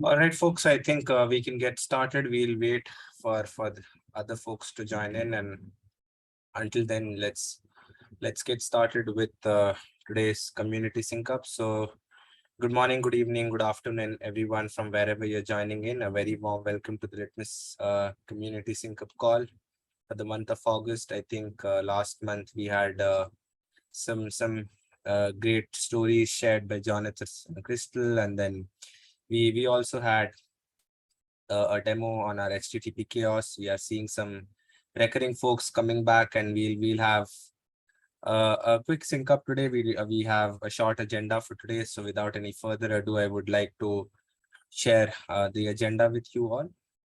All right, folks, I think we can get started. We'll wait for the other folks to join in, and until then, let's get started with today's community sync up. So good morning, good evening, good afternoon, everyone from wherever you're joining in. A very warm welcome to the Litmus Community Sync-up call for the month of August. I think last month we had some great stories shared by Jonathan and Crystal, and then we also had a demo on our HTTP chaos. We are seeing some recurring folks coming back, and we'll have a quick sync up today. We have a short agenda for today. So without any further ado, I would like to share the agenda with you all.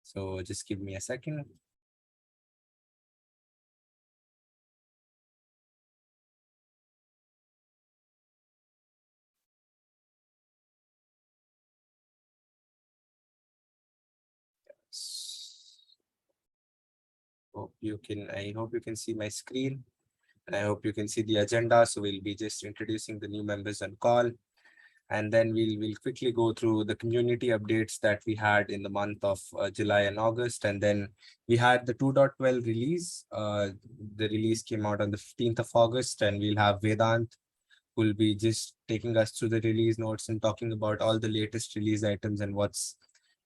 So just give me a second. I hope you can see my screen, and I hope you can see the agenda. So we'll be just introducing the new members on call, and then we'll quickly go through the community updates that we had in the month of July and August. And then we had the 2.12 release. The release came out on the 15th of August, and we'll have Vedant who will be just taking us through the release notes and talking about all the latest release items and what's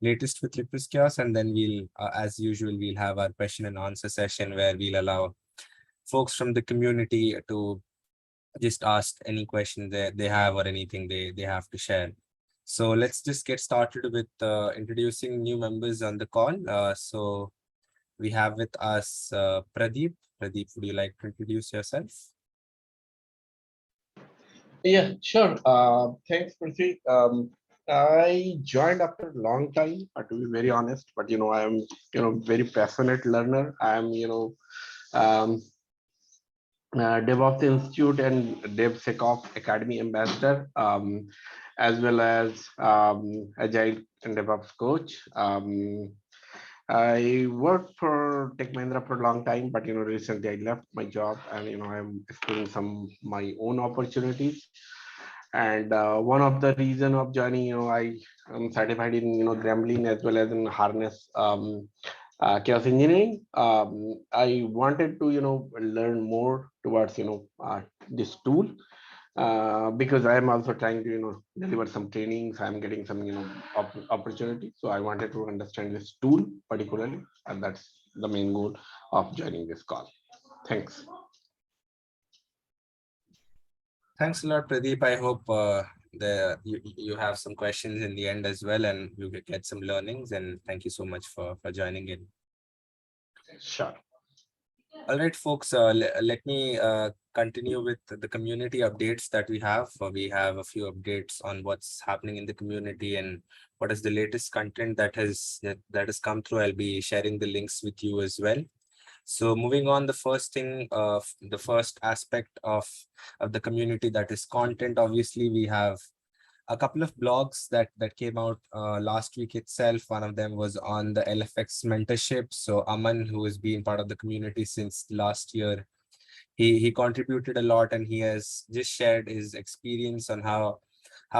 latest with Litmus Chaos. And then we'll, as usual, we'll have our question and answer session where we'll allow folks from the community to just ask any question they have or anything they have to share. So let's just get started with introducing new members on the call. So we have with us Pradeep. Pradeep, would you like to introduce yourself? Yeah, sure. Thanks, Prithvi. I joined after a long time, to be very honest, but I'm very passionate learner. I'm DevOps Institute and DevSecOps Academy ambassador, as well as Agile and DevOps coach. I worked for Tech Mahindra for a long time, but recently I left my job, and I'm exploring some my own opportunities. And one of the reason of joining, I am certified in Gremlin as well as in harness chaos engineering. I wanted to learn more towards this tool, because I am also trying to deliver some trainings. I'm getting some opportunity, so I wanted to understand this tool particularly, and that's the main goal of joining this call. Thanks. Thanks a lot, Pradeep. I hope you have some questions in the end as well, and you get some learnings. And thank you so much for joining in. Sure. All right, folks, let me continue with the community updates that we have. We have a few updates on what's happening in the community and what is the latest content that has come through. I'll be sharing the links with you as well. So moving on, the first thing, the first aspect of the community, that is content. Obviously, we have a couple of blogs that came out last week itself. One of them was on the LFX mentorship. So Aman, who has been part of the community since last year, he contributed a lot, and he has just shared his experience on how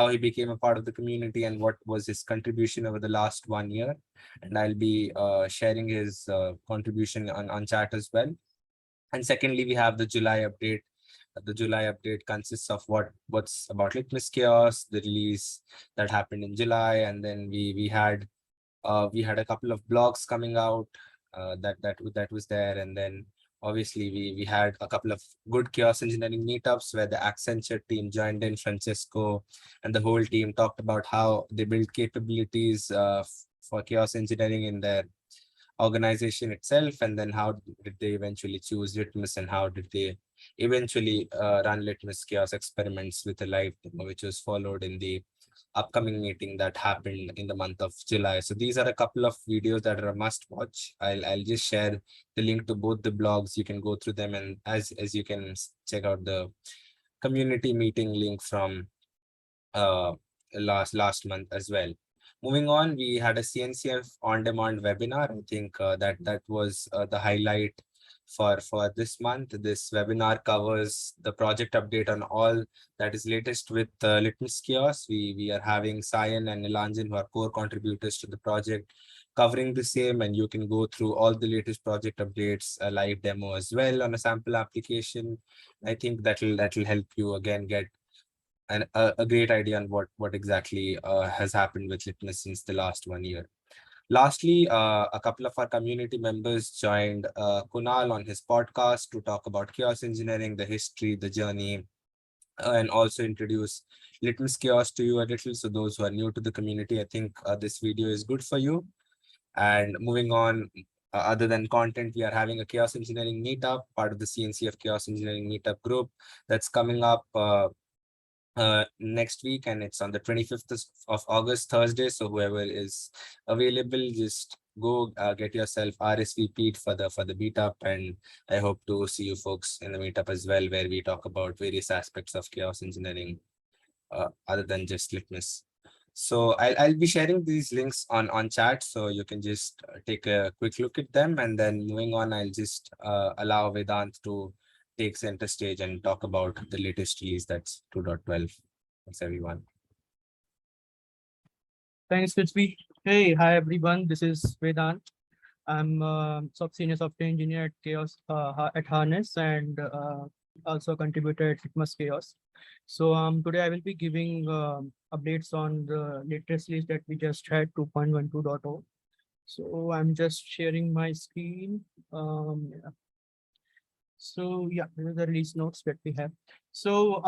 he became a part of the community and what was his contribution over the last 1 year. And I'll be sharing his contribution on chat as well. And secondly, we have the July update. The July update consists of what's about Litmus Chaos, the release that happened in July, and then we had a couple of blogs coming out that was there, and then obviously we had a couple of good chaos engineering meetups where the Accenture team joined in. Francesco and the whole team talked about how they build capabilities for chaos engineering in their organization itself, and then how did they eventually choose Litmus, and how did they eventually run Litmus Chaos experiments with a live demo, which was followed in the upcoming meeting that happened in the month of July. So these are a couple of videos that are a must watch. I'll just share the link to both the blogs. You can go through them, and as you can check out the community meeting link from last month as well. Moving on, we had a CNCF on-demand webinar. I think that was the highlight for this month. This webinar covers the project update on all that is latest with Litmus Chaos. We are having Sayan and Nilanjan, who are core contributors to the project, covering the same, and you can go through all the latest project updates, a live demo as well on a sample application. I think that'll help you again get a great idea on what exactly has happened with Litmus since the last 1 year. Lastly, a couple of our community members joined Kunal on his podcast to talk about chaos engineering, the history, the journey, and also introduce Litmus Chaos to you a little. So those who are new to the community, I think this video is good for you. And moving on, other than content, we are having a chaos engineering meetup, part of the CNCF chaos engineering meetup group that's coming up next week, and it's on the 25th of August, Thursday. So whoever is available, just go get yourself RSVP'd for the meetup, and I hope to see you folks in the meetup as well, where we talk about various aspects of chaos engineering other than just Litmus. So I'll be sharing these links on chat, so you can just take a quick look at them, and then moving on, I'll just allow Vedant to take center stage and talk about the latest release, that's 2.12. Thanks, everyone. Thanks, Fitsby. Hey, hi everyone. This is Vedant. I'm senior software engineer at Chaos at Harness, and also a contributor at Litmus Chaos. So today I will be giving updates on the latest release that we just had, 2.12.0. So I'm just sharing my screen. Yeah. So yeah, these are the release notes that we have. So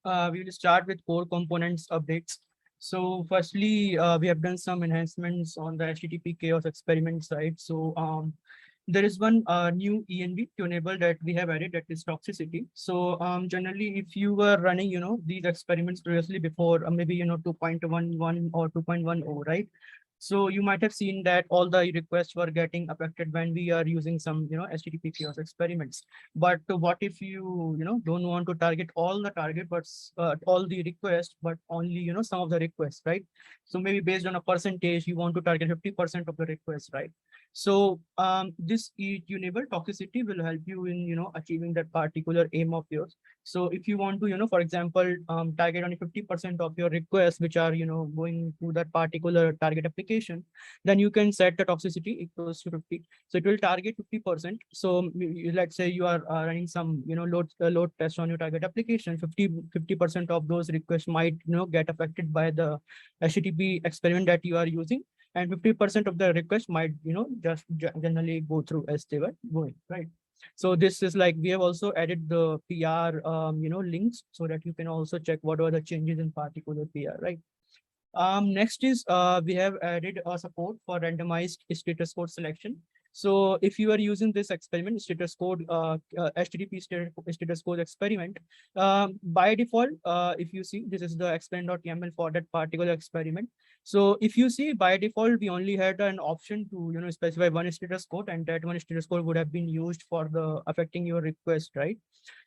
we will start with core components updates. So firstly, we have done some enhancements on the HTTP chaos experiment side. So there is one new env tunable that we have added, that is toxicity. So generally, if you were running, these experiments previously before maybe 2.11 or 2.10, right? So you might have seen that all the requests were getting affected when we are using some, HTTP chaos experiments. But what if you, don't want to target all the target, but all the requests, but only, some of the requests, right? So maybe based on a percentage, you want to target 50% of the requests, right? So this tunable toxicity will help you in, achieving that particular aim of yours. So if you want to, for example, target only 50% of your requests, which are, going to that particular target application, then you can set the toxicity equals to 50. So it will target 50%. So let's say you are running some, load test on your target application, 50% of those requests might, get affected by the HTTP experiment that you are using. And 50% of the requests might, just generally go through as they were going, right? So this is like, we have also added the PR, links, so that you can also check what are the changes in particular PR, right? Next is we have added a support for randomized status code selection. So if you are using this experiment, status code, HTTP status code experiment, by default, if you see, this is the experiment.yaml for that particular experiment. So if you see, by default, we only had an option to, specify one status code, and that one status code would have been used for the affecting your request, right?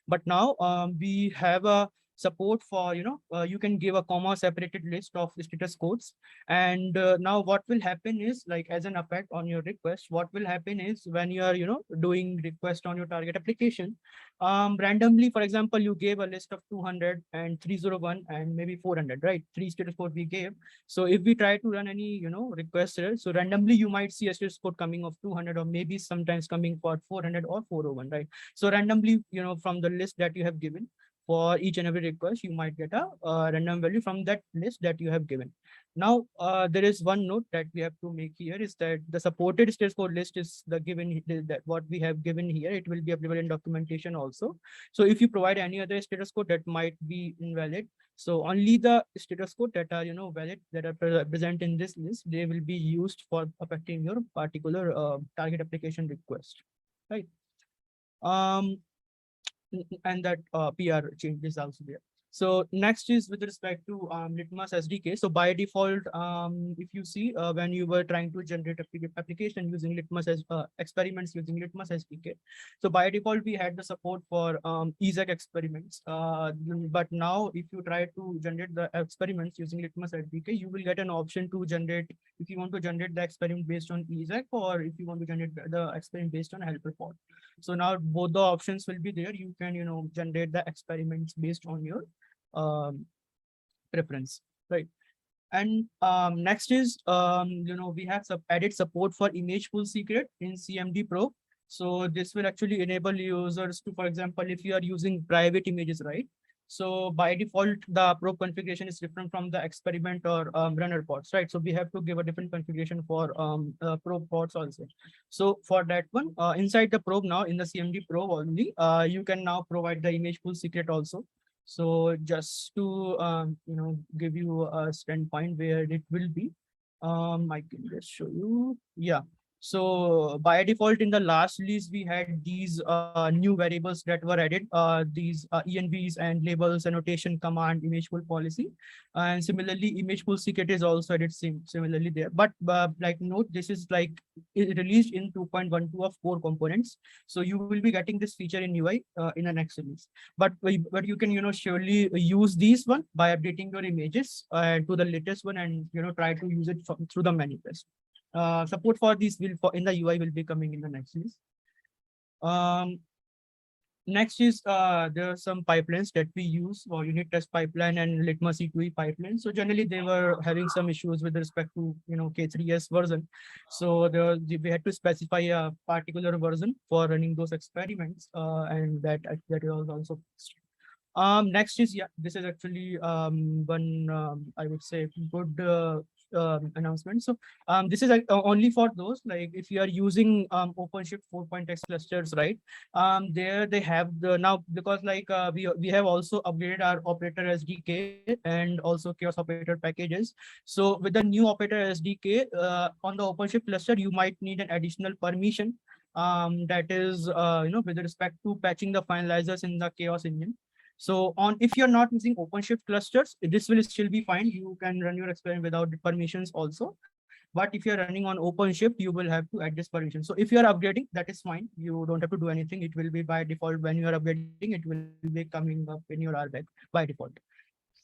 But now we have a support for, you can give a comma separated list of status codes. And now what will happen is, like, as an effect on your request, what will happen is when you are, doing request on your target application, randomly, for example, you gave a list of 200 and 301 and maybe 400, right? Three status code we gave. So if we try to run any, request here, so randomly you might see a status code coming of 200, or maybe sometimes coming for 400 or 401, right? So randomly, from the list that you have given, for each and every request, you might get a random value from that list that you have given. Now, there is one note that we have to make here, is that the supported status code list is the given, that what we have given here, it will be available in documentation also. So if you provide any other status code, that might be invalid. So only the status code that are, valid, that are present in this list, they will be used for affecting your particular target application request, right? And that PR change is also there. So next is with respect to Litmus SDK. So by default, if you see when you were trying to generate application using Litmus as experiments using Litmus SDK, so by default we had the support for ESEG experiments. But now if you try to generate the experiments using Litmus SDK, you will get an option to generate if you want to generate the experiment based on ESEG or if you want to generate the experiment based on helper pod. So now both the options will be there. You can generate the experiments based on your um, preference, right? And next is we have added support for image full secret in CMD Pro. So this will actually enable users to, for example, if you are using private images, right? So by default, the probe configuration is different from the experiment or runner pods, right? So we have to give a different configuration for probe pods also. So for that one, inside the probe now in the CMD probe only, you can now provide the image full secret also. So just to give you a standpoint where it will be, I can just show you. Yeah. So by default, in the last release, we had these new variables that were added, these envs and labels, annotation, command, image full policy. And similarly, image full secret is also added similarly there. But like note, this is like released in 2.12 of core components. So you will be getting this feature in UI in the next release. But you can surely use these one by updating your images to the latest one and try to use it through the manifest. Support for these will in the UI will be coming in the next release. Next is there are some pipelines that we use for unit test pipeline and Litmus E2E pipeline. So generally they were having some issues with respect to K3s version. So we had to specify a particular version for running those experiments, and that is also fixed. Next is, yeah, this is actually one I would say good announcement. So this is only for those like if you are using OpenShift 4.x clusters, right? There they have the now because like we have also upgraded our operator SDK and also chaos operator packages. So with the new operator SDK on the OpenShift cluster, you might need an additional permission that is with respect to patching the finalizers in the chaos engine. So if you're not using OpenShift clusters, this will still be fine. You can run your experiment without the permissions also. But if you're running on OpenShift, you will have to add this permission. So if you're upgrading, that is fine. You don't have to do anything. It will be by default when you are upgrading, it will be coming up in your RBAC by default.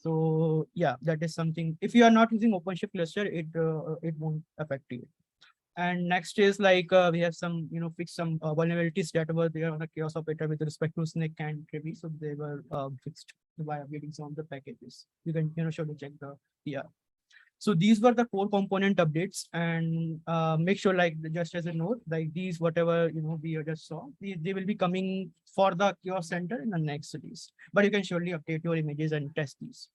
So yeah, that is something. If you are not using OpenShift cluster, it won't affect you. And next is like we have some, fix some vulnerabilities that were there on the chaos operator with respect to snake and Trevi. So they were fixed by updating some of the packages. You can, surely check the PR. So these were the core component updates, and make sure like just as a note, like these, whatever, we just saw, they will be coming for the chaos center in the next release, but you can surely update your images and test these.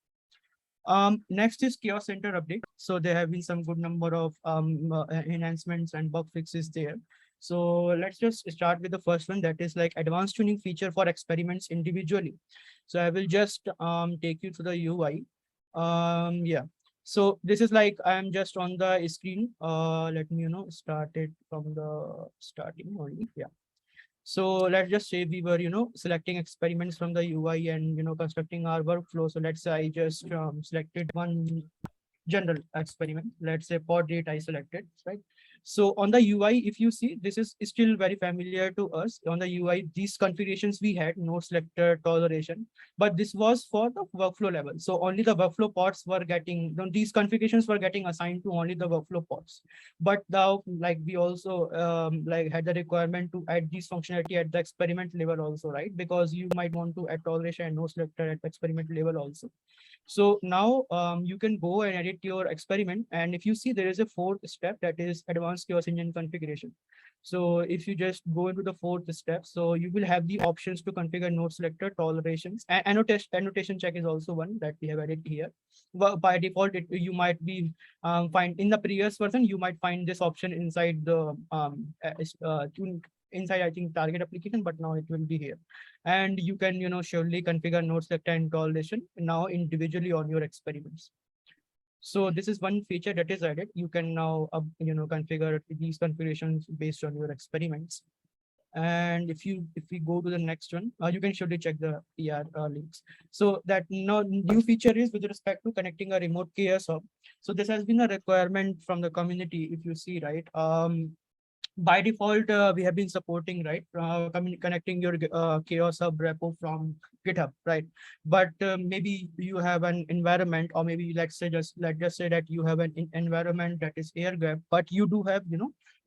Next is Chaos Center update. So there have been some good number of enhancements and bug fixes there. So let's just start with the first one, that is like advanced tuning feature for experiments individually. So I will just take you to the UI. Yeah. So this is like I'm just on the screen. Let me start it from the starting only. Yeah. So let's just say we were, selecting experiments from the UI and, constructing our workflow. So let's say I just selected one general experiment. Let's say pod date I selected, right? So on the UI, if you see, this is still very familiar to us. On the UI, these configurations we had, node selector, toleration, but this was for the workflow level. So only the workflow pods were getting, these configurations were getting assigned to only the workflow pods. But now, like we also like had the requirement to add this functionality at the experiment level also, right? Because you might want to add toleration and node selector at the experiment level also. So now you can go and edit your experiment. And if you see, there is a fourth step, that is advanced chaos engine configuration. So if you just go into the fourth step, so you will have the options to configure node selector, tolerations, and annotation check is also one that we have added here. Well, by default, you might be find in the previous version, you might find this option inside the inside, I think, target application, but now it will be here. And you can, surely configure node selector and toleration now individually on your experiments. So this is one feature that is added. You can now, configure these configurations based on your experiments. And if we go to the next one, you can surely check the PR links. So that new feature is with respect to connecting a remote chaos hub. So this has been a requirement from the community, if you see, right? By default, we have been supporting, right, connecting your chaos hub repo from GitHub, right? But maybe you have an environment, or maybe let's just say that you have an environment that is air gap, but you do have,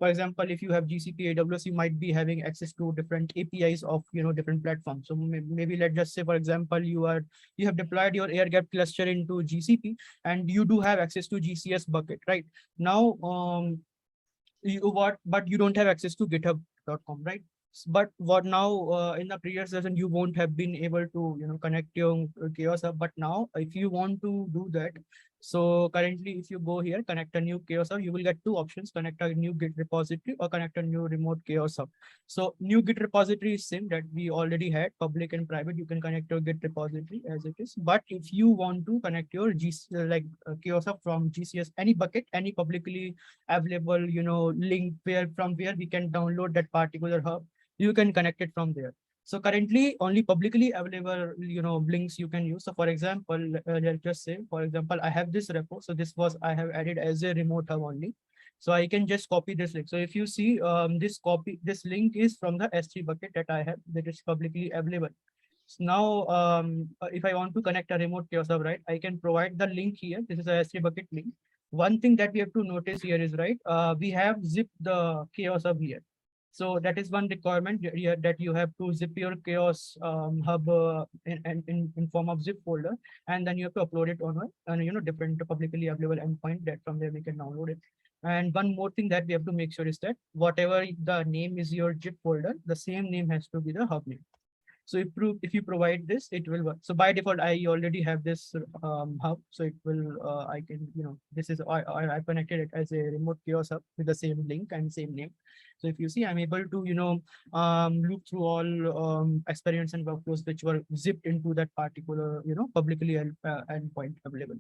for example, if you have GCP, AWS, you might be having access to different APIs of, different platforms. So maybe let's just say, for example, you have deployed your air gap cluster into GCP, and you do have access to GCS bucket, right? Now, but you don't have access to github.com, right? But what now, in the previous session, you won't have been able to, connect your chaos hub. But now, if you want to do that, so currently, if you go here, connect a new chaos hub, you will get two options: connect a new Git repository or connect a new remote chaos hub. So new Git repository is same that we already had, public and private. You can connect your Git repository as it is. But if you want to connect your chaos hub from GCS, any bucket, any publicly available, link from where we can download that particular hub, you can connect it from there. So currently only publicly available, links you can use. So for example, let's just say, for example, I have this repo. So I have added as a remote hub only. So I can just copy this link. So if you see, this link is from the S3 bucket that I have, that is publicly available. So now, if I want to connect a remote chaos hub, right, I can provide the link here. This is a S3 bucket link. One thing that we have to notice here is, right, we have zipped the chaos hub here. So that is one requirement here, that you have to zip your chaos hub in form of zip folder, and then you have to upload it on a different publicly available endpoint that from there we can download it. And one more thing that we have to make sure is that whatever the name is your zip folder, the same name has to be the hub name. So if you provide this, it will work. So by default, I already have this hub. So it will, I can, this is, I connected it as a remote chaos hub with the same link and same name. So if you see, I'm able to, loop through all experiments and workflows which were zipped into that particular, publicly endpoint available.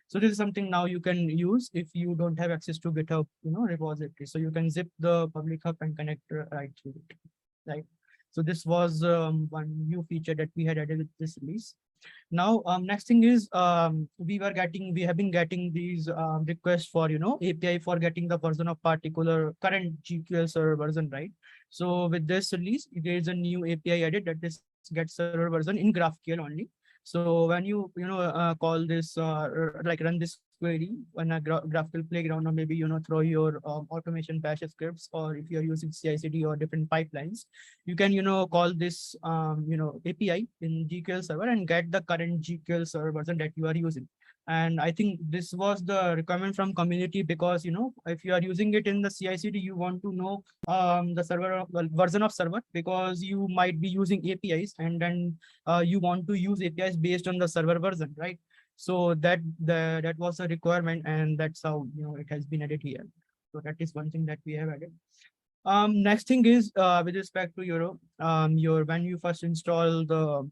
So this is something now you can use if you don't have access to GitHub, repository. So you can zip the public hub and connect right through it, right? So this was one new feature that we had added with this release. Now, next thing is, we have been getting these requests for, API for getting the version of particular current GQL server version, right? So with this release, there is a new API added that is get server version in GraphQL only. So when you, call this, like run this query on a GraphQL playground, or maybe, throw your automation bash scripts, or if you're using CI/CD or different pipelines, you can, call this, API in GQL server and get the current GQL server version that you are using. And I think this was the requirement from community because, if you are using it in the CI/CD, you want to know the server version of server, because you might be using APIs, and then you want to use APIs based on the server version, right? So that was a requirement, and that's how, it has been added here. So that is one thing that we have added. Next thing is, with respect to your when you first install the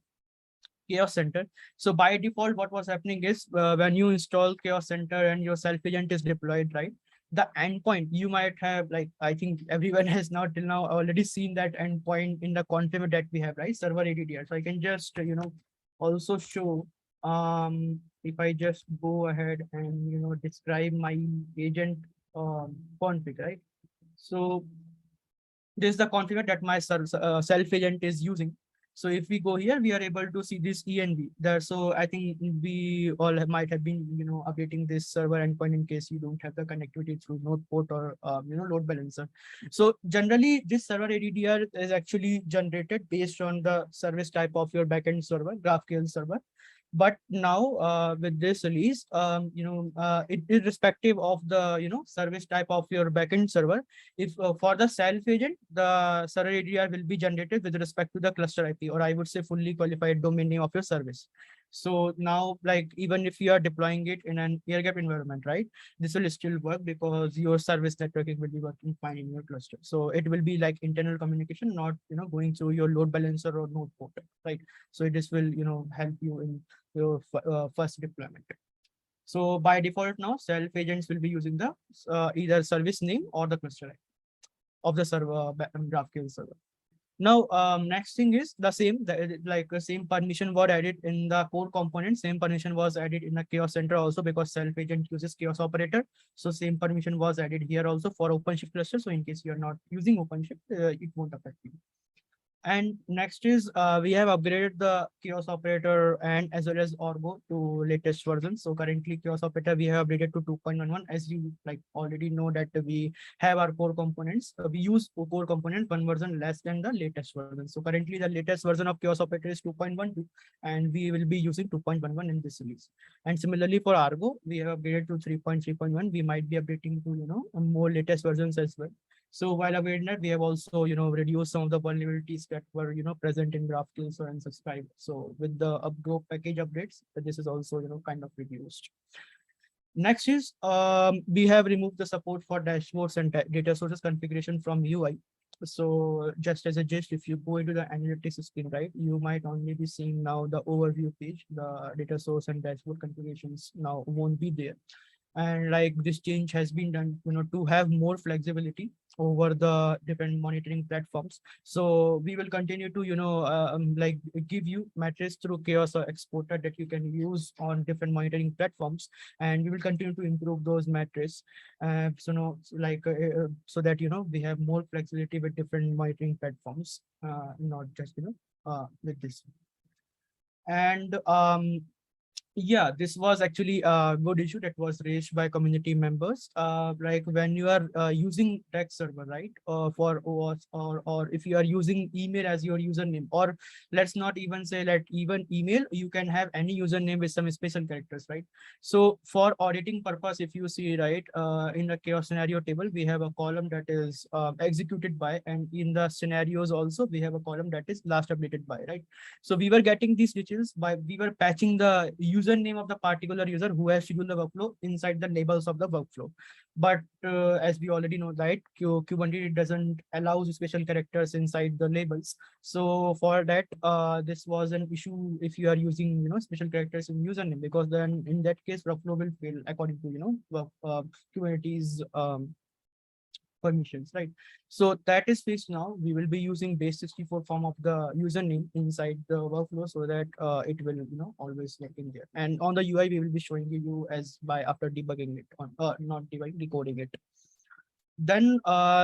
Chaos Center. So by default, what was happening is, when you install Chaos Center and your self agent is deployed, right? The endpoint you might have, like, I think everyone has now till now already seen that endpoint in the config that we have, right? Server ADDR. So I can just, also show, if I just go ahead and, describe my agent config, right? So this is the config that my self agent is using. So if we go here, we are able to see this env there. So I think we all might have been, updating this server endpoint in case you don't have the connectivity through node port or, load balancer. So generally this server ADDR is actually generated based on the service type of your backend server, GraphQL server. But now, with this release, it irrespective of the, service type of your backend server, if for the self agent, the server ADR will be generated with respect to the cluster IP, or I would say fully qualified domain name of your service. So now, like, even if you are deploying it in an air gap environment, right, this will still work because your service networking will be working fine in your cluster. So it will be like internal communication, not, going through your load balancer or node port, right? So this will, help you in your first deployment. So by default now, self agents will be using the either service name or the cluster of the server GraphQL server. Now, next thing is the same, like the same permission was added in the core component. Same permission was added in the chaos center also, because self agent uses chaos operator. So same permission was added here also for OpenShift cluster. So in case you are not using OpenShift, it won't affect you. And next is we have upgraded the chaos operator and as well as Orgo to latest version. So currently chaos operator we have upgraded to 2.11. As you like already know that we have our core components. We use core component one version less than the latest version. So currently the latest version of chaos operator is 2.12, and we will be using 2.11 in this release. And similarly for Argo, we have upgraded to 3.3.1. We might be updating to more latest versions as well. So while upgrading that, we have also, reduced some of the vulnerabilities that were, present in GraphQL and subscribe. So with the upgrade package updates, this is also, kind of reduced. Next is we have removed the support for dashboards and data sources configuration from UI. So just as a gist, if you go into the analytics screen, right, you might only be seeing now the overview page. The data source and dashboard configurations now won't be there. And like this change has been done to have more flexibility over the different monitoring platforms. So we will continue to like give you metrics through chaos or exporter that you can use on different monitoring platforms, and we will continue to improve those metrics. So that we have more flexibility with different monitoring platforms, not just with this. And yeah, this was actually a good issue that was raised by community members. Like when you are using text server, right, for OAuth, or if you are using email as your username, or let's not even say that even email, you can have any username with some special characters, right? So for auditing purpose, if you see, right, in the chaos scenario table, we have a column that is executed by, and in the scenarios also, we have a column that is last updated by, right? So we were getting these details by we were patching the username of the particular user who has scheduled the workflow inside the labels of the workflow. But as we already know, right, Kubernetes doesn't allow special characters inside the labels. So for that, this was an issue if you are using special characters in username, because then in that case workflow will fail according to Kubernetes permissions, right? So that is fixed now. We will be using base 64 form of the username inside the workflow, so that it will always like in there. And on the UI, we will be showing you as by after debugging it on not debugging, decoding it. Then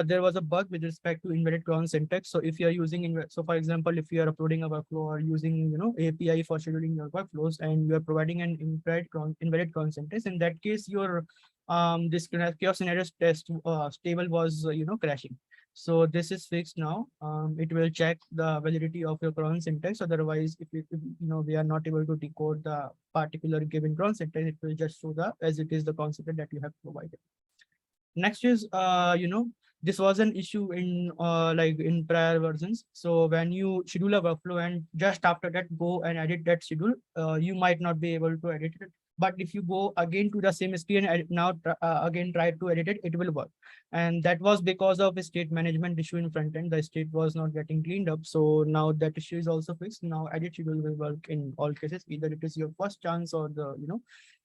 there was a bug with respect to invalid cron syntax. So if you are using, so for example, if you are uploading a workflow or using API for scheduling your workflows, and you are providing an invalid cron syntax, in that case your this chaos scenarios test stable was crashing. So this is fixed now. It will check the validity of your cron syntax. Otherwise, if we are not able to decode the particular given cron syntax, it will just show the as it is the concept that you have provided. Next is this was an issue in like in prior versions. So when you schedule a workflow and just after that go and edit that schedule, you might not be able to edit it. But if you go again to the same screen and now again try to edit it, it will work. And that was because of a state management issue in front end. The state was not getting cleaned up. So now that issue is also fixed. Now edit schedule will work in all cases. Either it is your first chance or the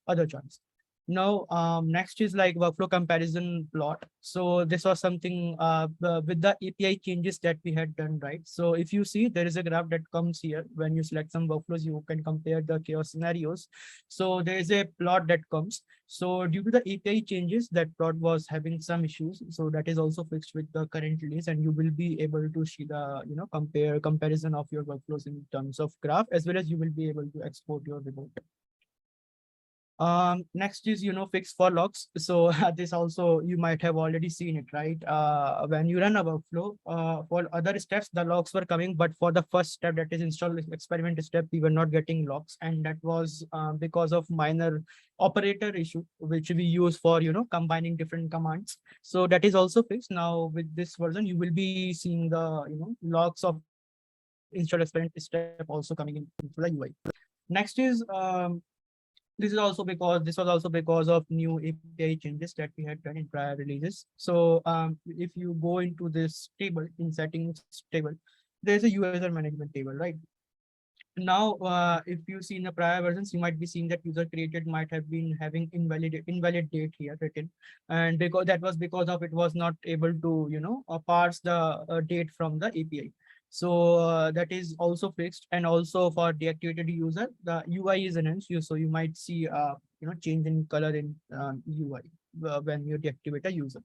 other chance. Now, next is like workflow comparison plot. So this was something with the API changes that we had done, right? So if you see, there is a graph that comes here. When you select some workflows, you can compare the chaos scenarios. So there is a plot that comes. So due to the API changes, that plot was having some issues. So that is also fixed with the current release, and you will be able to see the comparison of your workflows in terms of graph, as well as you will be able to export your report. Next is fix for logs. So this also you might have already seen it, right? When you run a workflow, for other steps the logs were coming, but for the first step, that is install experiment step, we were not getting logs, and that was because of minor operator issue which we use for combining different commands. So that is also fixed now. With this version, you will be seeing the logs of install experiment step also coming into the UI. Next is this was also because of new API changes that we had done in prior releases. So if you go into this table in settings table, there's a user management table, right? Now, if you see in the prior versions, you might be seeing that user created might have been having invalid date here written, and because that was because of it was not able to parse the date from the API. So that is also fixed. And also for deactivated user, the UI is enhanced. So you might see change in color in UI when you deactivate a user.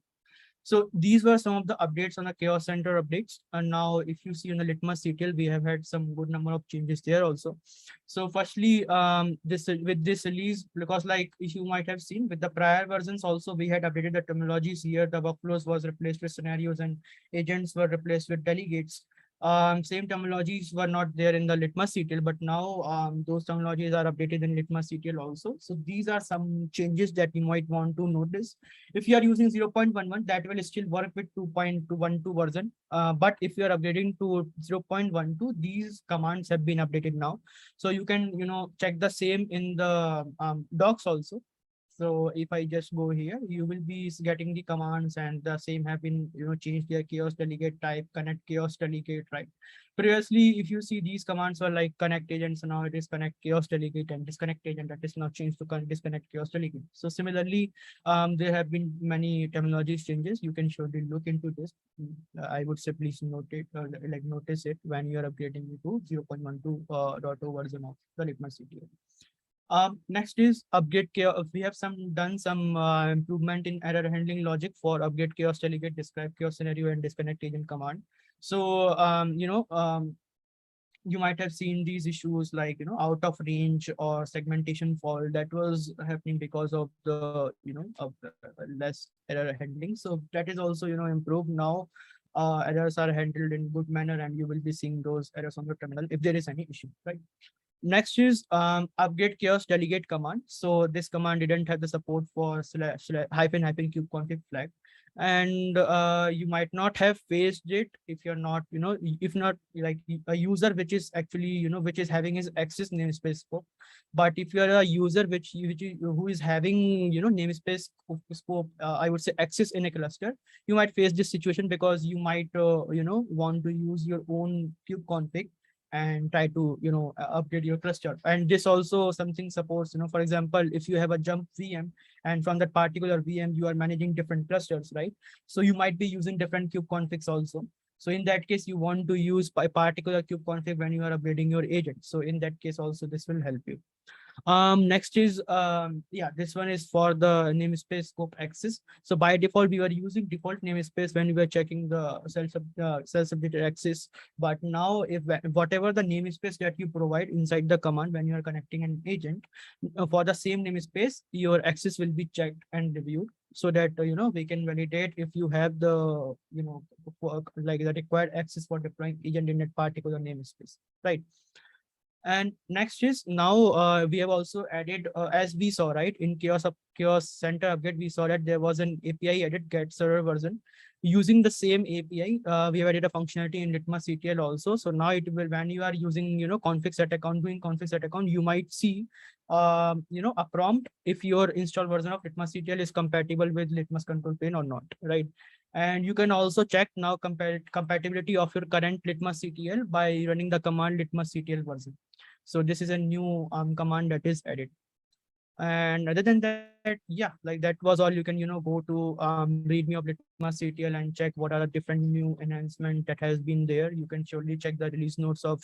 So these were some of the updates on the Chaos Center updates. And now if you see in the Litmus CTL, we have had some good number of changes there also. So firstly, this with this release, because like if you might have seen with the prior versions also, we had updated the terminologies here. The workflows was replaced with scenarios and agents were replaced with delegates. Same terminologies were not there in the Litmus CTL, but now those terminologies are updated in Litmus CTL also. So these are some changes that you might want to notice. If you are using 0.11, that will still work with 2.12 version. But if you are upgrading to 0.12, these commands have been updated now. So you can, check the same in the docs also. So if I just go here, you will be getting the commands and the same have been, changed their chaos delegate type, connect chaos delegate, right? Previously, if you see these commands were like connect agent, so now it is connect chaos delegate and disconnect agent, that is now changed to disconnect chaos delegate. So similarly, there have been many terminologies changes. You can surely look into this. I would say please note it, like notice it when you are upgrading to 0.12.0 version of the Litmus CTL. Next is upgrade chaos. We have done some improvement in error handling logic for upgrade chaos delegate, describe chaos scenario, and disconnect agent command. So you might have seen these issues like out of range or segmentation fault that was happening because of the of less error handling. So that is also improved now. Errors are handled in good manner and you will be seeing those errors on the terminal if there is any issue, right? Next is upgrade chaos delegate command. So this command didn't have the support for hyphen cube config flag. And you might not have faced it if you're not, if not like a user which is actually, which is having his access namespace scope. But if you're a user who is having, namespace scope, I would say access in a cluster, you might face this situation because you might, want to use your own kube config and try to upgrade your cluster. And this also something supports, for example, if you have a jump VM and from that particular VM you are managing different clusters, right? So you might be using different kube configs also. So in that case you want to use a particular kube config when you are upgrading your agent. So in that case also this will help you. Next is yeah, this one is for the namespace scope access. So by default we were using default namespace when we were checking the self-subject access. But now if whatever the namespace that you provide inside the command when you are connecting an agent, for the same namespace your access will be checked and reviewed, so that we can validate if you have the like the required access for deploying agent in that particular namespace, right? And next is now we have also added, as we saw, right, in chaos center upgrade, we saw that there was an API added get server version. Using the same API, we have added a functionality in Litmus CTL also. So now it will, when you are using, config set account, doing config set account, you might see, a prompt if your install version of Litmus CTL is compatible with Litmus control plane or not, right? And you can also check now compatibility of your current Litmus CTL by running the command Litmus CTL version. So this is a new command that is added. And other than that, yeah, like that was all. You can, go to readme of Litmus CTL and check what are the different new enhancement that has been there. You can surely check the release notes of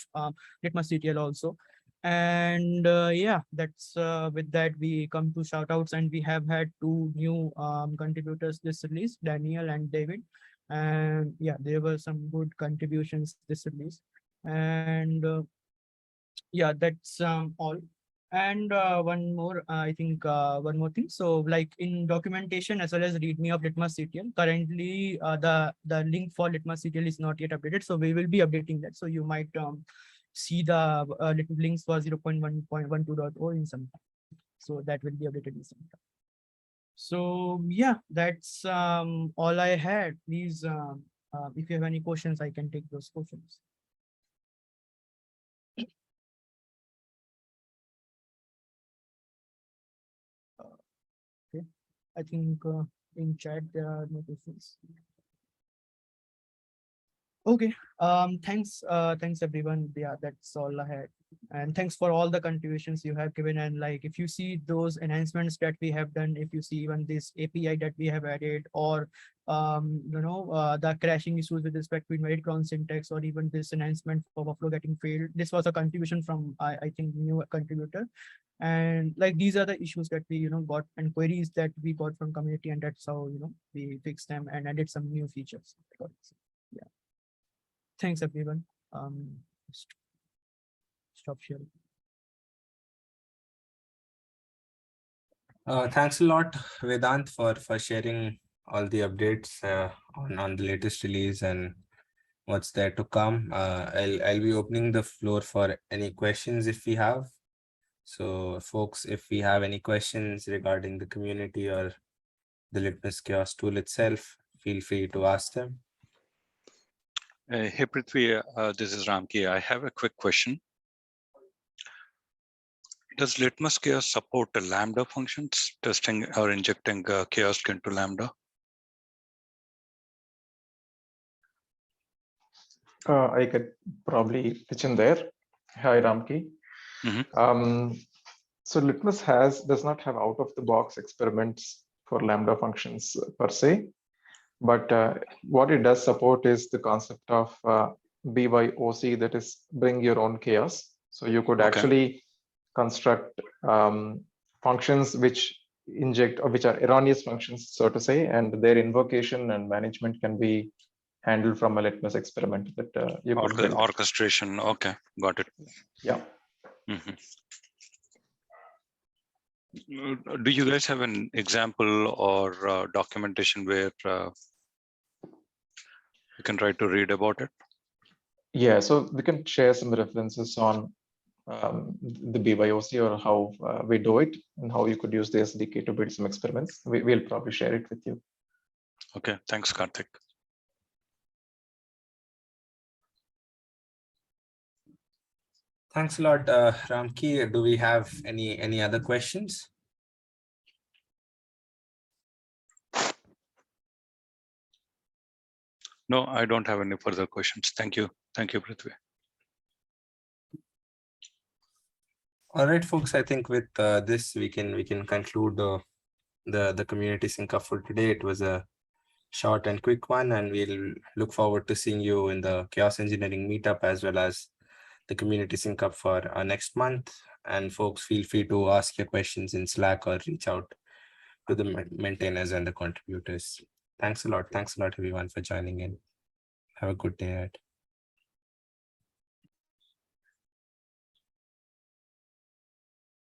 Litmus CTL also. And yeah, that's with that we come to shout outs, and we have had two new contributors this release, Daniel and David. And yeah, there were some good contributions this release. And yeah, that's all. And one more, I think one more thing. So like in documentation as well as readme of Litmus CTL, currently the link for Litmus CTL is not yet updated. So we will be updating that. So you might see the links for 0.1.12.0 in some time. So that will be updated in some time. So yeah, that's all I had. Please, if you have any questions, I can take those questions. Okay, I think in chat there are no questions. Okay. Thanks everyone. Yeah, that's all I had. And thanks for all the contributions you have given. And like, if you see those enhancements that we have done, if you see even this API that we have added, or the crashing issues with respect to invalid cron syntax, or even this enhancement for workflow getting failed, this was a contribution from I think new contributor. And like, these are the issues that we got, and queries that we got from community, and that's how we fixed them and added some new features. Yeah. Thanks everyone. Stop sharing. Thanks a lot, Vedant, for sharing all the updates on the latest release and what's there to come. I'll be opening the floor for any questions if we have. So folks, if we have any questions regarding the community or the Litmus Chaos tool itself, feel free to ask them. Hey Prithvi, this is Ramki. I have a quick question. Does Litmus Chaos support the Lambda functions, testing or injecting chaos into Lambda? I could probably pitch in there. Hi, Ramki. So Litmus does not have out-of-the-box experiments for Lambda functions per se, but what it does support is the concept of BYOC, that is bring your own chaos. So you could actually construct functions which inject, or which are erroneous functions, so to say, and their invocation and management can be handled from a Litmus experiment that you could build. Orchestration. Okay, got it. Yeah. Do you guys have an example or documentation where you can try to read about it? Yeah, so we can share some references on the BYOC, or how we do it, and how you could use the SDK to build some experiments. We'll probably share it with you. Okay, thanks, Karthik. Thanks a lot, Ramki. Do we have any other questions? No, I don't have any further questions. Thank you. Thank you, Prithvi. All right, folks. I think with this we can conclude the community sync-up for today. It was a short and quick one, and we'll look forward to seeing you in the Chaos Engineering meetup as well as the community sync-up for next month. And folks, feel free to ask your questions in Slack or reach out to the maintainers and the contributors. Thanks a lot. Thanks a lot, everyone, for joining in. Have a good day ahead.